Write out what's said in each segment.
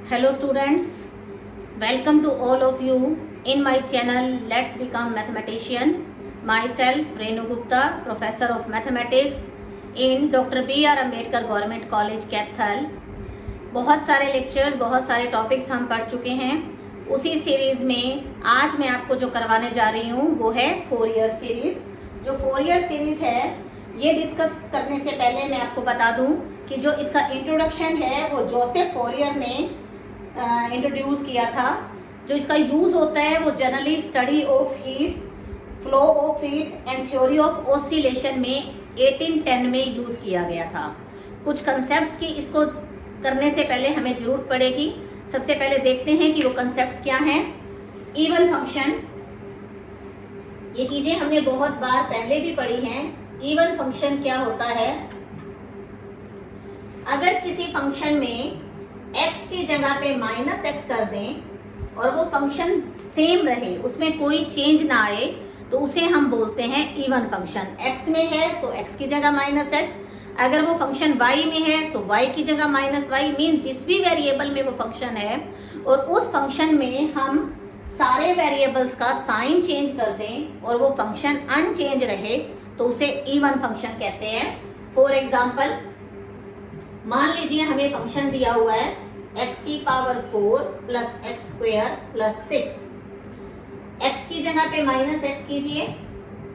Hello students, welcome to all of you in my channel Let's Become Mathematician. Myself Renu Gupta, Professor of Mathematics in Dr. B.R. Ambedkar Government College, Kaithal. बहुत सारे lectures, बहुत सारे topics हम पढ़ चुके हैं. उसी सीरीज़ में आज मैं आपको जो करवाने जा रही हूँ वो है फोरियर सीरीज़. जो फोरियर सीरीज़ है ये डिस्कस करने से पहले मैं आपको बता दूँ कि जो इसका इंट्रोडक्शन है वो जोसेफ फोरियर ने इंट्रोड्यूस किया था. जो इसका यूज़ होता है वो generally study of heats, flow of heat and theory of oscillation में 1810 में यूज़ किया गया था. कुछ कंसेप्ट्स की इसको करने से पहले हमें ज़रूरत पड़ेगी. सबसे पहले देखते हैं कि वो कंसेप्ट्स क्या हैं. इवन फंक्शन, ये चीज़ें हमने बहुत बार पहले भी पढ़ी हैं. इवन फंक्शन क्या होता है? अगर किसी फंक्शन में x की जगह पे -x कर दें और वो फंक्शन सेम रहे, उसमें कोई चेंज ना आए, तो उसे हम बोलते हैं इवन फंक्शन. x में है तो x की जगह -x, अगर वो फंक्शन y में है तो y की जगह -y, मीन जिस भी वेरिएबल में वो फंक्शन है और उस फंक्शन में हम सारे वेरिएबल्स का साइन चेंज कर दें और वो फंक्शन अनचेंज रहे तो उसे इवन फंक्शन कहते हैं. फॉर एग्जाम्पल, मान लीजिए हमें फंक्शन दिया हुआ है x की power 4 plus x square plus 6. x की जगह पे -x कीजिए,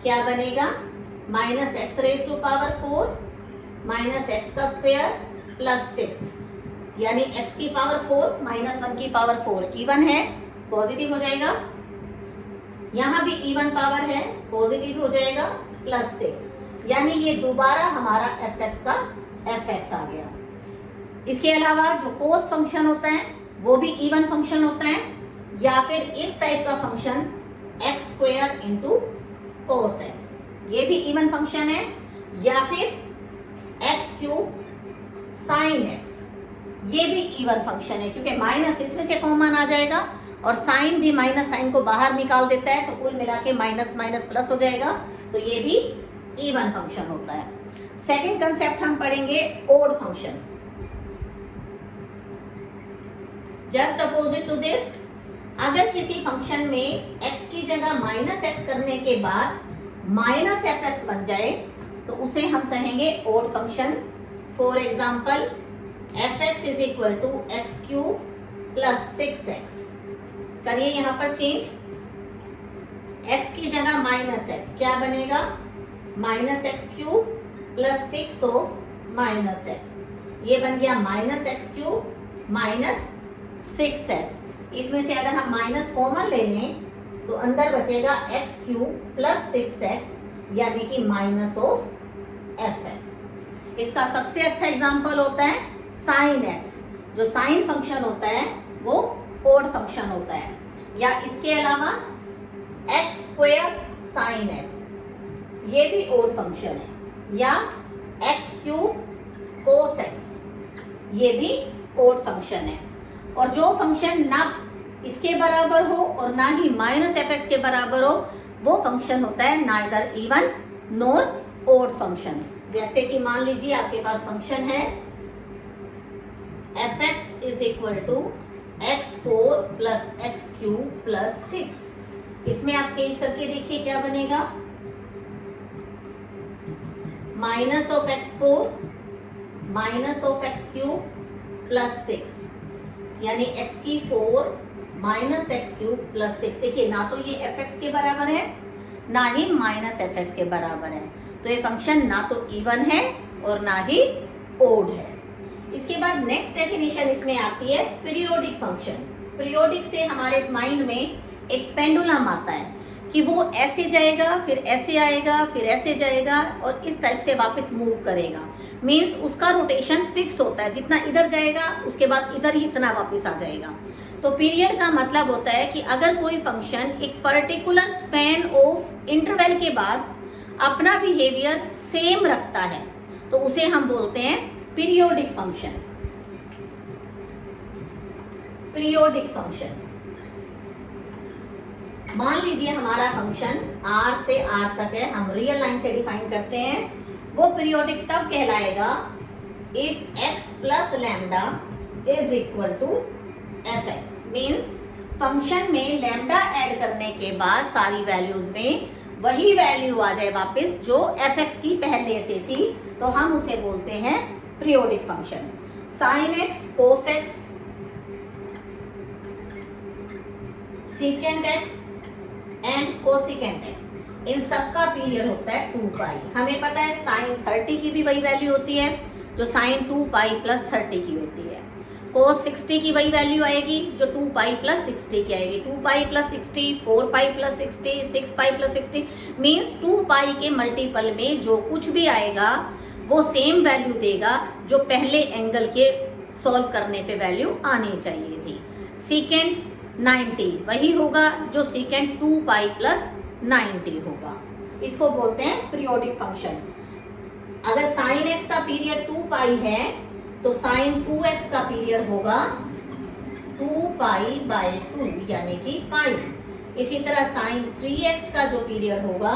क्या बनेगा? -x raise to power 4 minus x का स्क्वेयर प्लस 6, यानी x की पावर 4 -1 की पावर 4 इवन है, पॉजिटिव हो जाएगा. यहाँ भी इवन पावर है, पॉजिटिव हो जाएगा, प्लस 6, यानी ये दोबारा हमारा fx का fx आ गया. इसके अलावा जो कोस फंक्शन होता है वो भी इवन फंक्शन होता है, या फिर इस टाइप का function x square into cos x, ये भी इवन फंक्शन है, या फिर एक्स क्यूब साइन एक्स, ये भी इवन फंक्शन है, क्योंकि माइनस इसमें से कॉमन आ जाएगा और साइन भी माइनस साइन को बाहर निकाल देता है, तो कुल मिला के माइनस माइनस प्लस हो जाएगा, तो ये भी इवन फंक्शन होता है. सेकेंड कंसेप्ट हम पढ़ेंगे odd function. Just opposite to this, अगर किसी फंक्शन में x की जगह -x करने के बाद -fx बन जाए तो उसे हम कहेंगे odd function. For example, fx is equal to x cube plus 6x. करिए यहाँ पर चेंज, x की जगह -x, क्या बनेगा? -x cube plus 6 of -x, ये बन गया -x क्यूब माइनस 6x. इसमें से अगर हम माइनस कॉमन ले लें तो अंदर बचेगा x क्यूब प्लस 6x, यानी कि माइनस ऑफ fx. इसका सबसे अच्छा एग्जांपल होता है साइन x. जो साइन फंक्शन होता है वो ओड फंक्शन होता है. या इसके अलावा x स्क्वायर साइन x, ये भी ओड फंक्शन है, या x क्यूब कोस x, ये भी ओड फंक्शन है. और जो फंक्शन ना इसके बराबर हो और ना ही -fx के बराबर हो वो फंक्शन होता है neither even nor odd function. जैसे कि मान लीजिए आपके पास फंक्शन है fx is equal to x4 plus x cube plus 6. इसमें आप चेंज करके देखिए क्या बनेगा? Minus of x4 minus of x cube plus 6, यानी x की 4 माइनस एक्स क्यूब प्लस 6. देखिए ना तो ये fx के बराबर है ना ही -fx के बराबर है, तो ये फंक्शन ना तो इवन है और ना ही ओड है. इसके बाद नेक्स्ट डेफिनेशन इसमें आती है पीरियोडिक फंक्शन. पीरियोडिक से हमारे माइंड में एक पेंडुलम आता है कि वो ऐसे जाएगा, फिर ऐसे आएगा, फिर ऐसे जाएगा और इस टाइप से वापस मूव करेगा. मीन्स उसका रोटेशन फिक्स होता है, जितना इधर जाएगा उसके बाद इधर ही इतना वापस आ जाएगा. तो पीरियड का मतलब होता है कि अगर कोई फंक्शन एक पर्टिकुलर स्पैन ऑफ इंटरवल के बाद अपना बिहेवियर सेम रखता है तो उसे हम बोलते हैं पीरियोडिक फंक्शन. पीरियोडिक फंक्शन, मान लीजिए हमारा फंक्शन r से r तक है, हम रियल लाइन से डिफाइन करते हैं. वो पीरियोडिक तब कहलाएगा if x plus lambda is equal to fx means function में लैम्डा ऐड करने के बाद सारी वैल्यूज में वही वैल्यू आ जाए वापस जो fx की पहले से थी, तो हम उसे बोलते हैं periodic function. Sine x, cos x, secant x and cosecant x, इन सब का पीरियड होता है 2 पाई। हमें पता है साइन 30 की भी वही वैल्यू होती है जो साइन 2 पाई प्लस 30 की होती है। कोस 60 की वही वैल्यू आएगी जो 2 पाई प्लस 60 की आएगी। 2 pi plus 60, 4 pi plus 60, 6 pi plus 60 means 2 पाई के मल्टीपल में जो कुछ भी आएगा वो सेम वैल्यू देगा जो पहले एंगल के सॉल्व करने पे वैल्यू आनी चाहिए थी। सीकेंट 90 वही होगा जो सीकेंट 2 पाई प्लस 90 होगा। इसको बोलते हैं पीरियोडिक फंक्शन। अगर साइन एक्स का पीरियड 2 पाई है तो साइन 2x का पीरियड होगा 2 पाई बाय 2 यानी कि पाई। इसी तरह साइन 3x का जो पीरियड होगा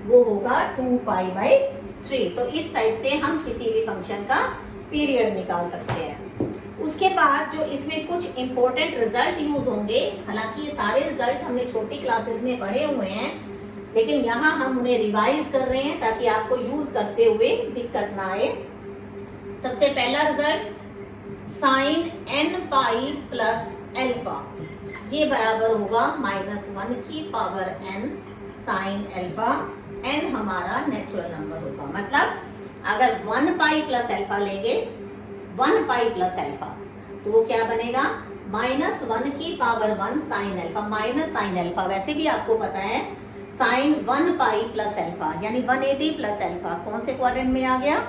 वो होगा 2 पाई बाय 3। तो इस टाइप से हम किसी भी फंक्शन का पीरियड निकाल सकते हैं। उसके बाद जो इसमें कुछ इंपॉर्टेंट रिजल्ट यूज होंगे, हालांकि ये सारे रिजल्ट हमने छोटी क्लासेस में पढ़े हुए हैं, लेकिन यहाँ हम उन्हें रिवाइज कर रहे हैं ताकि आपको यूज करते हुए दिक्कत ना आए। सबसे पहला result sine n pi plus alpha, ये बराबर होगा -1 की power n sine alpha. n हमारा नेचुरल नंबर होगा, मतलब अगर 1 पाई प्लस अल्फा लेंगे, 1 पाई प्लस अल्फा, तो वो क्या बनेगा -1 की power 1 sine alpha minus sine alpha. वैसे भी आपको पता है साइन 1 पाई प्लस अल्फा यानी 180 प्लस अल्फा कौन से क्वाड्रेंट में आ गया,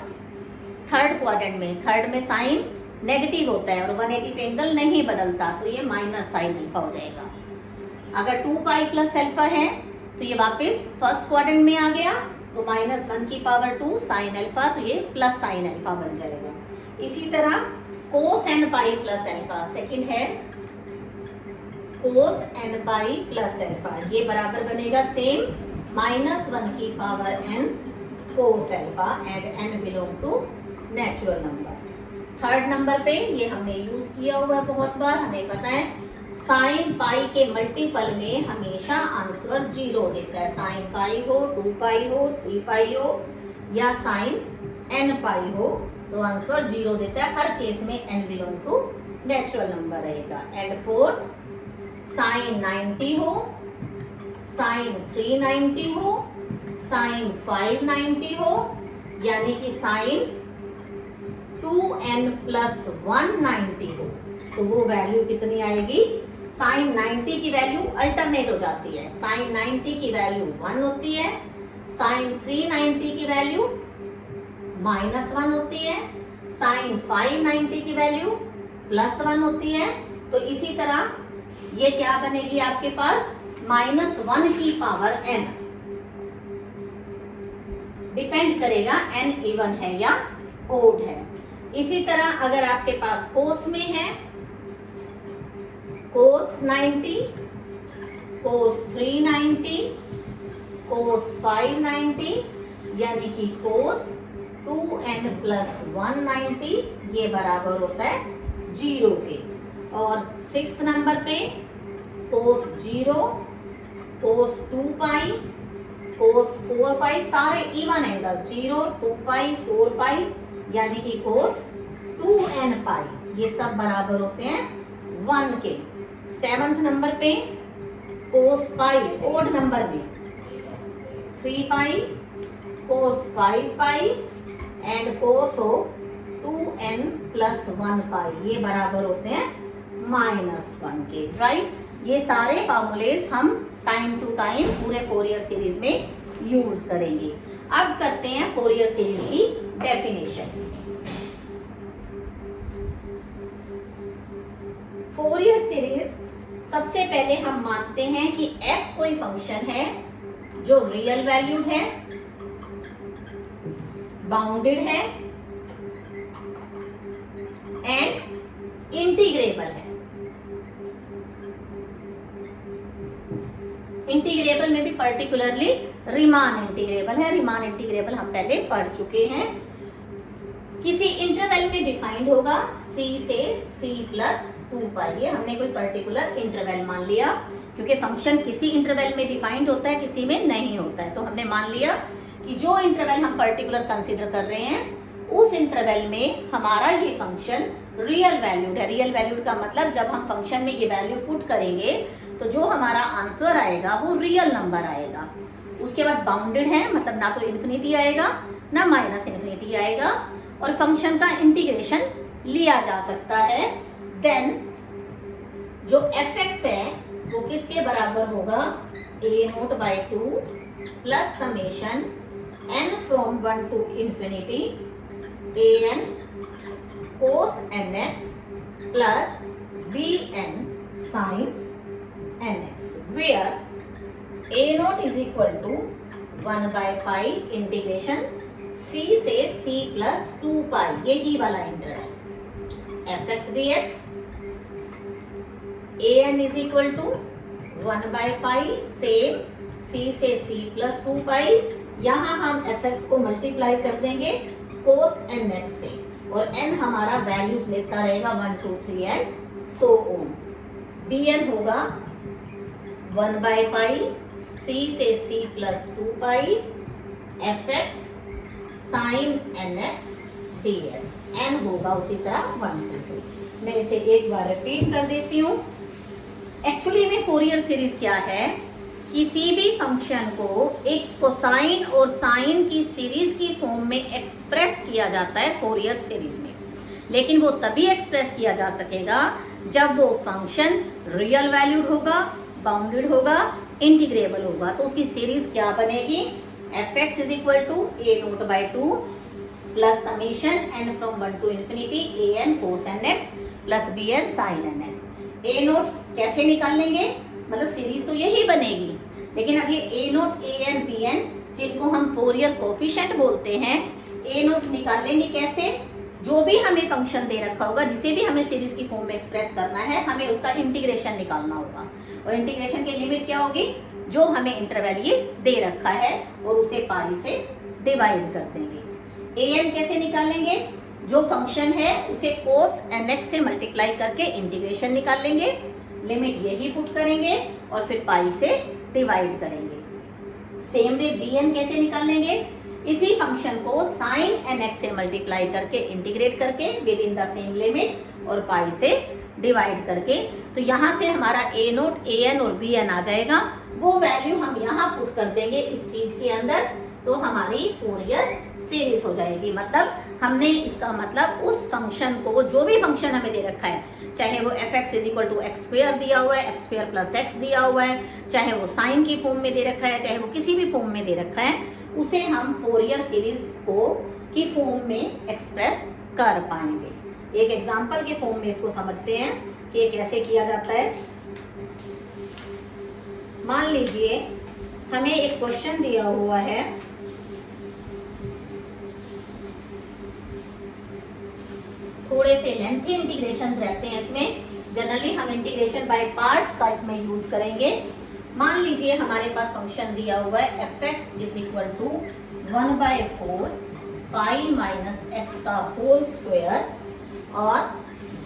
थर्ड क्वाड्रेंट में। थर्ड में साइन नेगेटिव होता है और 180 पे एंगल नहीं बदलता, तो ये माइनस साइन अल्फा हो जाएगा। अगर 2 पाई प्लस अल्फा है तो ये वापस फर्स्ट क्वाड्रेंट में आ गया, तो -1 की पावर 2 साइन अल्फा, तो ये प्लस साइन अल्फा बन जाएगा। इसी तरह cos n pi plus alpha, second है cos n pi plus alpha, ये बराबर बनेगा सेम -1 की power n cos alpha and n belong to natural number. Third number पे ये हमने यूज किया हुआ बहुत बार, हमें पता है साइन पाई के मल्टीपल में हमेशा आंसर 0 देता है। साइन पाई हो, 2 पाई हो, 3 पाई हो या साइन n पाई हो तो आंसर 0 देता है। हर केस में n belong to natural number रहेगा। एंड फोर्थ साइन 90 हो, साइन 390 हो, साइन 590 हो, यानी कि साइन 2n प्लस 190 हो, तो वो वैल्यू कितनी आएगी, साइन 90 की वैल्यू अल्टरनेट हो जाती है। साइन 90 की वैल्यू 1 होती है, साइन 390 की वैल्यू -1 होती है, साइन 590 की वैल्यू +1 होती है। तो इसी तरह ये क्या बनेगी आपके पास -1 की पावर n, डिपेंड करेगा n इवन है या ओड है। इसी तरह अगर आपके पास कोस में है कोस 90, कोस 390, कोस 590 यानी कि कोस 2n प्लस 190, ये बराबर होता है 0 के। और 6th नंबर पे कोस 0, कोस 2 पाई, कोस 4 पाई, सारे इवन एंगल्स 0, 2 पाई, 4 पाई यानी कि कोस 2n पाई, ये सब बराबर होते हैं 1 के। 7th नंबर पे कोस पाई ओड नंबर में 3 pi, cos 5 pi and cos of 2n plus 1 pi, ये बराबर होते हैं -1 के। राइट, ये सारे फॉर्मूलेज हम टाइम टू टाइम पूरे फोरियर सीरीज में यूज करेंगे। अब करते हैं फोरियर सीरीज की डेफिनेशन। फोरियर सीरीज सबसे पहले हम मानते हैं कि f कोई फंक्शन है जो रियल वैल्यू है, बाउंडेड है एंड इंटीग्रेबल है। इंटीग्रेबल में भी पर्टिकुलरली रीमान इंटीग्रेबल है। रीमान इंटीग्रेबल हम पहले पढ़ चुके हैं। किसी इंटरवल में डिफाइंड होगा c से c प्लस 2 ये हमने कोई पर्टिकुलर इंटरवल मान लिया, क्योंकि फंक्शन किसी इंटरवल में डिफाइंड होता है, किसी में नहीं होता है। तो हमने मान लिया कि जो इंटरवल हम पर्टिकुलर कंसीडर कर रहे हैं उस इंटरवल में हमारा ये फंक्शन रियल वैल्यूड है। रियल वैल्यूड का मतलब जब हम फंक्शन में ये वैल्यू पुट करेंगे तो जो हमारा आंसर आएगा वो रियल नंबर आएगा। उसके बाद बाउंडेड है, मतलब ना तो इन्फिनिटी आएगा ना माइनस इन्फिनिटी आएगा, और फंक्शन का इंटीग्रेशन लिया जा सकता है। देन जो fx है वो किसके बराबर होगा, a0/2 plus summation n from 1 to infinity an cos nx plus bn sin nx, where a0 is equal to 1/π integration c से c प्लस 2π, यही वाला interval fx dx, an is equal to 1/π same c से c plus 2π, यहाँ हम fx को multiply कर देंगे cos nx से, और n हमारा वैल्यूज लेता रहेगा 1 2 3 एंड सो ऑन। bn होगा 1/π c से c plus 2π fx sin nx dx, n होगा उसी तरह 1 2 3। मैं इसे एक बार रिपीट कर देती हूँ। एक्चुअली में फोरियर सीरीज क्या है, किसी भी फंक्शन को एक कोसाइन और साइन की सीरीज की फॉर्म में एक्सप्रेस किया जाता है फोरियर सीरीज में, लेकिन वो तभी एक्सप्रेस किया जा सकेगा जब वो फंक्शन रियल वैल्यूड होगा, बाउंडेड होगा, इंटीग्रेबल होगा। तो उसकी सीरीज क्या बनेगी, fx is equal to a0/2 plus summation n from 1 to infinity an cos nx plus bn sin nx। a0 कैसे निकाल लेंगे, मतलब सीरीज तो यही बनेगी, लेकिन अब ये a0 an bn जिनको हम फोरियर कोफिशिएंट बोलते हैं, a0 निकाल लेंगे कैसे, जो भी हमें फंक्शन दे रखा होगा, जिसे भी हमें सीरीज की फॉर्म में एक्सप्रेस करना है, हमें उसका इंटीग्रेशन निकालना होगा, और इंटीग्रेशन की लिमिट क्या होगी, जो हमें इंटरवल ये दे रखा है और उसे पाई से डिवाइड कर देंगे। an कैसे निकालेंगे, जो फंक्शन है उसे cos nx से मल्टीप्लाई करके इंटीग्रेशन निकाल लेंगे, लिमिट यही पुट करेंगे और फिर पाई से डिवाइड करेंगे। सेम वे bn कैसे निकाल लेंगे, इसी फंक्शन को sin nx से मल्टीप्लाई करके इंटीग्रेट करके with in the same limit और पाई से डिवाइड करके, तो यहाँ से हमारा a0 an और bn आ जाएगा। वो वैल्यू हम यहाँ पुट कर देंगे इस चीज के अंदर, तो हमारी फोरियर सीरीज हो जाएगी। मतलब हमने इसका मतलब उस फंक्शन को, जो भी फंक्शन हमें दे रखा है, चाहे वो fx is equal to x square दिया हुआ है, x स्क्वायर प्लस x दिया हुआ है, चाहे वो साइन की फॉर्म में दे रखा है, चाहे वो किसी भी फॉर्म में दे रखा है, उसे हम फोरियर सीरीज को की फॉर्म में एक्सप्रेस कर पाएंगे। एक एग्जाम्पल के फॉर्म में इसको समझते हैं कि ये कैसे किया जाता है। मान लीजिए हमें एक क्वेश्चन दिया हुआ है, थोड़े से लेंथी इंटीग्रेशंस रहते हैं इसमें, जनरली हम इंटीग्रेशन बाय पार्ट्स का इसमें यूज करेंगे। मान लीजिए हमारे पास फंक्शन दिया हुआ है fx is equal to 1/4 pi minus x का होल स्क्वायर और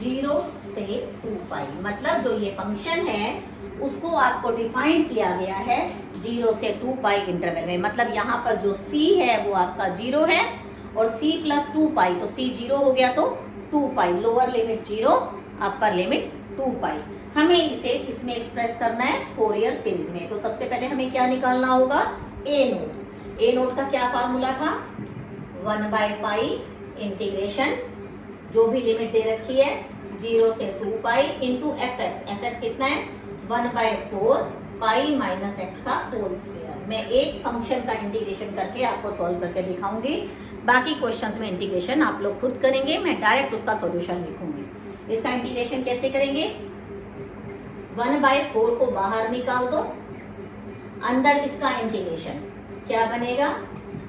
0 से 2π, मतलब जो ये फंक्शन है उसको आपको डिफाइन किया गया है 0 से 2π इंटरवल में। मतलब यहाँ पर जो c है वो आपका 0 है और c प्लस 2π, तो c 0 हो गया तो 2π, लोअर लिमिट 0 अपर लिमिट 2π। हमें इसे किसमें एक्सप्रेस करना है, फोरियर सीरीज में। तो सबसे पहले हमें क्या निकालना होगा, a0 का क्या फार्मूला था, 1/π इंटीग्रेशन जो भी लिमिट दे रखी है 0 से 2π इंटू fx कितना है 1/4 पाई माइनस x का होल स्क्वायर। मैं एक फंक्शन का इंटीग्रेशन करके आपको सॉल्व करके दिखाऊंगी, बाकी क्वेश्चंस में इंटीग्रेशन आप लोग खुद करेंगे, मैं डायरेक्ट उसका सॉल्यूशन लिखूंगी। इसका इंटीग्रेशन कैसे करेंगे, 1/4 को बाहर निकाल दो, अंदर इसका इंटीग्रेशन क्या बनेगा,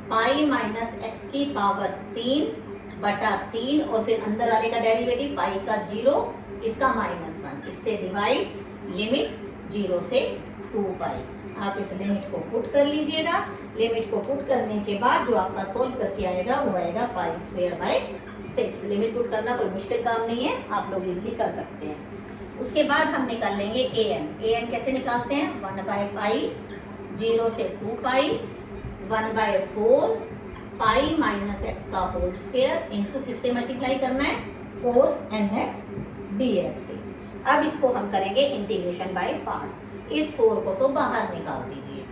पाई माइनस x की पावर 3/3 और फिर अंदर वाले का डेरिवेटिव पाई का 0, इसका -1, इससे डिवाइड लिमिट 0 से 2π। आप इस लिमिट को पुट कर लीजिएगा। लिमिट को पुट करने के बाद जो आपका सोल्व करके आएगा वो आएगा π² 6। लिमिट पुट करना कोई मुश्किल काम नहीं है, आप लोग इजीली कर सकते हैं। उसके बाद हम निकाल लेंगे an कैसे निकालते हैं, 1/पाई 0 से 2 पाई 1/4 पाई माइनस एक्स का होल स्क्वायर इंटू किससे मल्टीप्लाई करना है, कोस nx dx से। अब इसको हम करेंगे इंटीग्रेशन बाय पार्ट्स। इस 4 को तो बाहर निकाल दीजिए।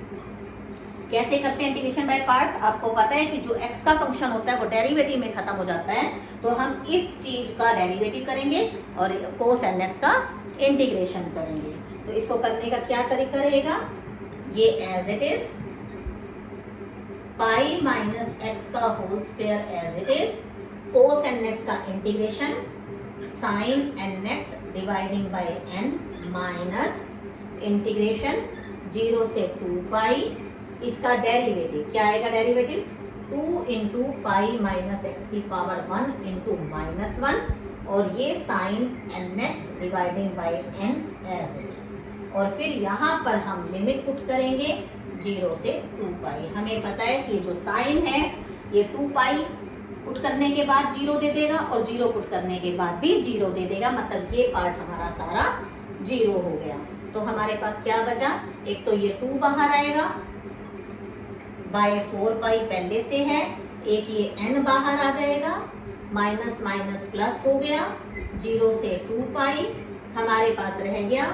कैसे करते हैं इंटीग्रेशन बाय पार्ट्स, आपको पता है कि जो x का फंक्शन होता है वो डेरिवेटिव में खत्म हो जाता है, तो हम इस चीज का डेरिवेटिव करेंगे और कोस nx का इंटीग्रेशन करेंगे। तो इसको करने का क्या तरीका रहेगा, ये as it is pi minus x का whole square as it is, cos nx का integration sine nx dividing by n minus integration 0 से 2 पाई, इसका डेरिवेटिव क्या आएगा, derivative 2 into pi minus x की पावर 1 इंटू -1 और ये sine nx dividing by n as it is. और फिर यहाँ पर हम लिमिट पुट करेंगे 0 से 2 पाई। हमें पता है कि जो साइन है ये 2 पाई पुट करने के बाद 0 दे देगा और 0 पुट करने के बाद भी 0 दे देगा, मतलब ये पार्ट हमारा सारा 0 हो गया। तो हमारे पास क्या बचा, एक तो ये 2 बाहर आएगा बाय 4 पाई पहले से है, एक ये n बाहर आ जाएगा, माइनस माइनस प्लस हो गया, 0 से 2 पाई हमारे पास रह गया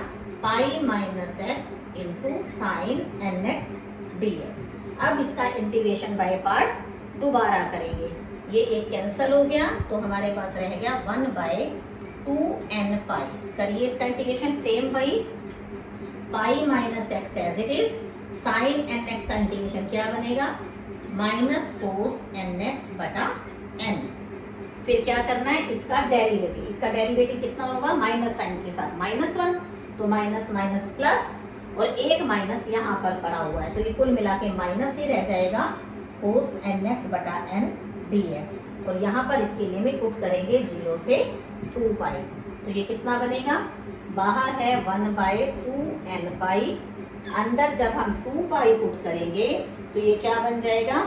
पाई minus x into sine nx dx। अब इसका इंटीग्रेशन बाय पार्ट्स दोबारा करेंगे, ये एक कैंसिल हो गया तो हमारे पास रह गया 1/2n पाई। करिए इसका इंटीग्रेशन, सेम वही pi minus x as it is, sine nx का इंटीग्रेशन क्या बनेगा, माइनस कोस nx बटा n। फिर क्या करना है, इसका डेरिवेटिव, इसका डेरिवेटिव कितना होगा, माइनस साइन के साथ -1 तो माइनस माइनस प्लस और एक माइनस यहाँ पर पड़ा हुआ है तो ये कुल मिला के माइनस ही रह जाएगा कोस nx बटा n dx। और यहाँ पर इसकी लिमिट पुट करेंगे 0 से 2 पाई, तो ये कितना बनेगा, बाहर है 1/2n पाई, अंदर जब हम 2 पाई पुट करेंगे तो ये क्या बन जाएगा,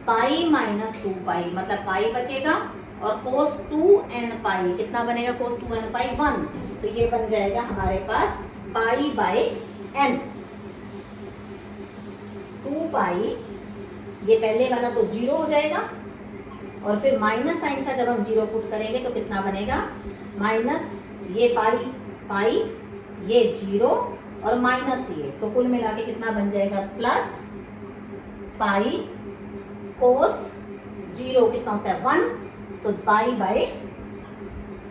पाई माइनस 2 पाई, मतलब पाई बचेगा और कोस 2n पाई कितना बनेगा, कोस 2n पाई 1, तो ये बन जाएगा हमारे पास पाई बाय n। 2 पाई ये पहले वाला तो 0 हो जाएगा और फिर माइनस साइन से जब हम 0 पुट करेंगे तो कितना बनेगा, माइनस ये पाई पाई ये 0 और माइनस ये, तो कुल मिला के कितना बन जाएगा, प्लस पाई कोस 0 कितना होता है 1, तो पाई बाय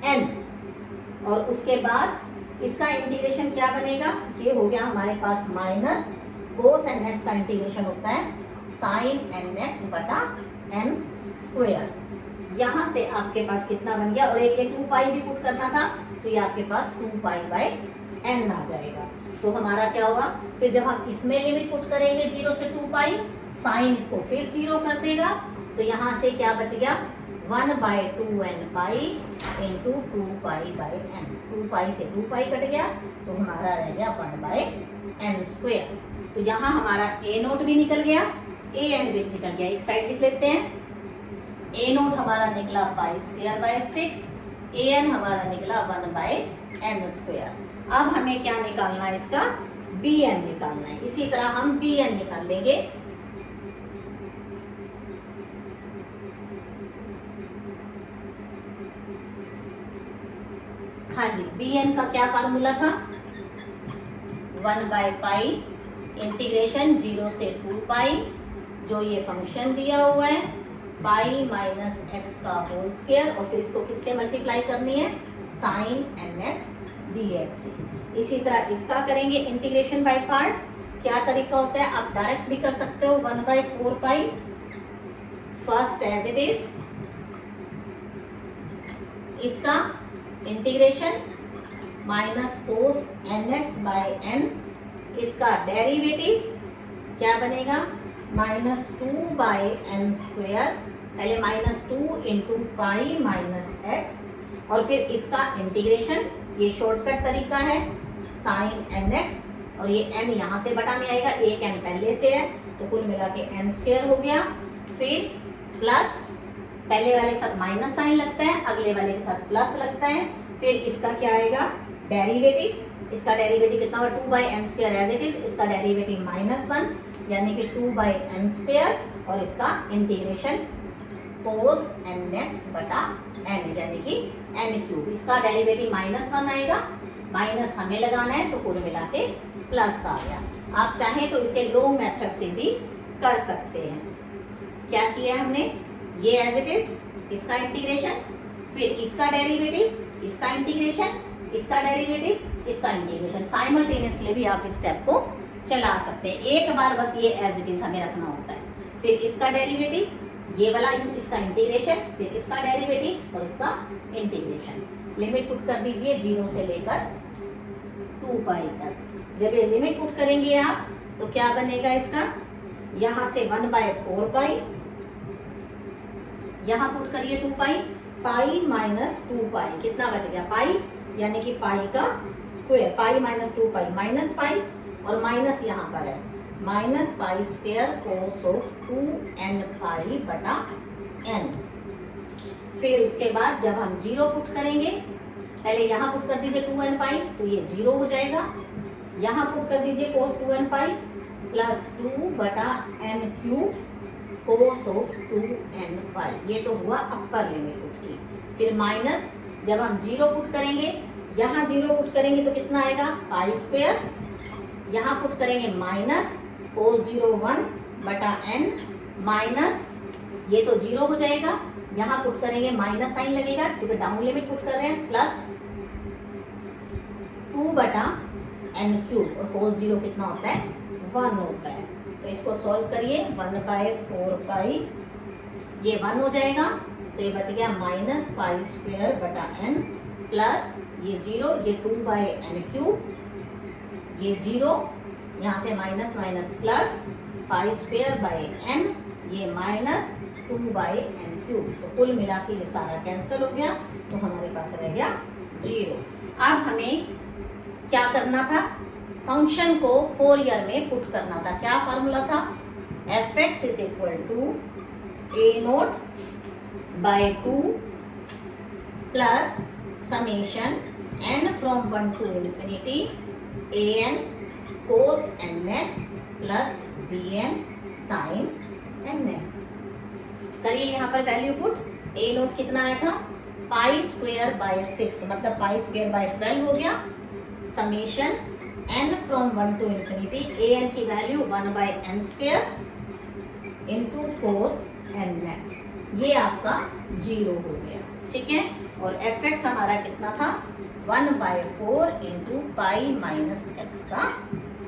n। और उसके बाद इसका इंटीग्रेशन क्या बनेगा, ये हो गया हमारे पास माइनस कोस nx का इंटीग्रेशन होता है साइन nx बटा n स्क्वायर। यहाँ से आपके पास कितना बन गया, और एक ये 2 पाई भी पुट करना था तो ये आपके पास 2 पाई बाय n आ जाएगा। तो हमारा क्या होगा, फिर जब हम इसमें लिमिट पुट करेंगे 0 से 2 पाई, साइन इसको फिर 0 कर देगा, तो यहाँ से क्या बच गया, 1/2n pi into 2 pi by n। 2 पाई से 2 पाई कट गया तो हमारा रह गया 1/n स्क्वायर। तो यहाँ हमारा a नोट भी निकल गया, an भी निकल गया, एक साइड लिख लेते हैं। a नोट हमारा निकला पाई स्क्वायर बाय 6, an हमारा निकला 1/n स्क्वायर। अब हमें क्या निकालना है, इसका bn निकालना है। इसी तरह हम bn निकाल लेंगे। हाँ जी, bn का क्या फार्मूला था, 1/पाई इंटीग्रेशन 0 से 2 पाई, जो ये फंक्शन दिया हुआ है पाई माइनस एक्स का होल स्क्वायर, और फिर इसको किससे मल्टीप्लाई करनी है, साइन nx dx से। इसी तरह इसका करेंगे इंटीग्रेशन बाय पार्ट। क्या तरीका होता है, आप डायरेक्ट भी कर सकते हो, 1/4 pi first as it is, इसका integration minus cos nx by n, इसका डेरिवेटिव क्या बनेगा, -2/n स्क्वायर, पहले -2 इंटू पाई माइनस एक्स, और फिर इसका इंटीग्रेशन, ये शॉर्टकट तरीका है, साइन nx, और ये n यहाँ से बटा में आएगा, एक n पहले से है तो कुल मिला के n स्क्वायर हो गया, फिर प्लस पहले वाले के साथ माइनस साइन लगता है, अगले वाले के साथ प्लस लगता है। फिर इसका क्या आएगा, डेरिवेटिव। इसका डेरिवेटिव कितना होगा, 2/n² एज इट इज। इसका डेरिवेटिव -1 यानी कि 2/n², और इसका इंटीग्रेशन cos nx बटा n यानी कि n³। इसका डेरिवेटिव -1 आएगा, माइनस हमें लगाना है तो कुल मिला के प्लस आ गया। आप चाहें तो इसे लॉन्ग मेथड से भी कर सकते हैं। क्या किया हमने, ये एज इट इज, इसका इंटीग्रेशन, फिर इसका डेरिवेटिव, इसका इंटीग्रेशन, इसका डेरिवेटिव, इसका इंटीग्रेशन। साइमल्टेनियसली भी आप इस स्टेप को चला सकते हैं। एक बार बस ये एज इट इज हमें रखना होता है। फिर इसका डेरिवेटिव, ये वाला इसका इंटीग्रेशन, फिर इसका डेरिवेटिव और इसका इंटीग्रेशन। लिमिट पुट कर दीजिए 0 से लेकर 2π तक। जब ये लिमिट पुट करेंगे आप तो क्या बनेगा इसका, यहां से 1/4π, यहां पुट करिए 2π, पाई माइनस 2π कितना बच गया, पाई, यानी कि पाई का square, pi minus 2π minus pi, और माइनस यहाँ पर है -π² cos ऑफ 2nπ बटा n। फिर उसके बाद जब हम 0 पुट करेंगे, पहले यहाँ पुट कर दीजिए 2nπ तो ये 0 हो जाएगा। यहाँ पुट कर दीजिए cos 2nπ प्लस 2 बटा n³ cos ऑफ 2nπ। ये तो हुआ अपर लिमिट पुट की। फिर माइनस, जब हम 0 पुट करेंगे, यहाँ 0 पुट करेंगे तो कितना आएगा, π²। यहाँ पुट करेंगे माइनस cos 0 1 बटा n, माइनस ये तो 0 हो जाएगा। यहाँ पुट करेंगे माइनस साइन लगेगा क्योंकि डाउन लिमिट पुट कर रहे हैं, प्लस 2 बटा n³ और cos 0 कितना होता है, 1 होता है। तो इसको सॉल्व करिए, 1/4π, ये 1 हो जाएगा तो ये बच गया -π² बटा n, प्लस ये 0, ये 2/n³, ये 0, यहाँ से माइनस माइनस प्लस π²/n, ये -2/n³। तो कुल मिला के ये सारा कैंसिल हो गया, तो हमारे पास रह गया 0। अब हमें क्या करना था, फंक्शन को फोरियर में पुट करना था। क्या फार्मूला था, fx is equal to a0/2 plus summation n from 1 to ∞ an cos nx plus bn sin nx। करिए यहाँ पर वैल्यू पुट। a0 कितना आया था, π²/6 मतलब π²/12 हो गया। Summation n from 1 to ∞ an की value 1/n² into cos nx, ये आपका 0 हो गया, ठीक है। और fx हमारा कितना था, 1/4 इंटू π-x का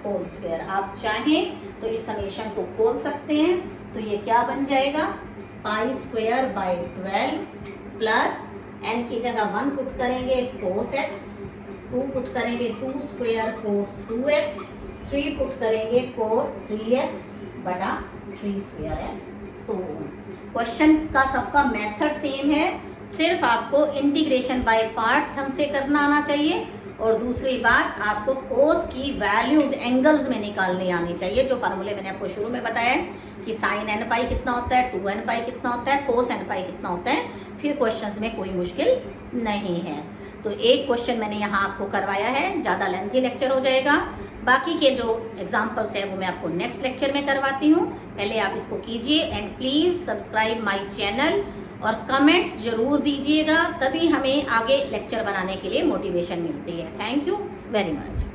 होल स्क्वायर। आप चाहें तो इस समेशन को खोल सकते हैं, तो ये क्या बन जाएगा, π²/12 प्लस n की जगह 1 पुट करेंगे cos x, 2 पुट करेंगे 2² cos 2x, 3 पुट करेंगे cos 3x बटा 3² है। क्वेश्चन का सबका मेथड सेम है, सिर्फ आपको इंटीग्रेशन बाय पार्ट्स ढंग से करना आना चाहिए, और दूसरी बात आपको कोस की वैल्यूज एंगल्स में निकालनी आनी चाहिए। जो फार्मूले मैंने आपको शुरू में बताया कि साइन nπ कितना होता है, 2nπ कितना होता है, कोस nπ कितना होता है, फिर क्वेश्चंस में कोई मुश्किल नहीं है। तो एक क्वेश्चन मैंने यहाँ आपको करवाया है, ज़्यादा लेंथी लेक्चर हो जाएगा। बाकी के जो एग्जाम्पल्स है वो मैं आपको नेक्स्ट लेक्चर में करवाती हूँ। पहले आप इसको कीजिए and please subscribe my channel और कमेंट्स ज़रूर दीजिएगा, तभी हमें आगे लेक्चर बनाने के लिए मोटिवेशन मिलती है। Thank you very much.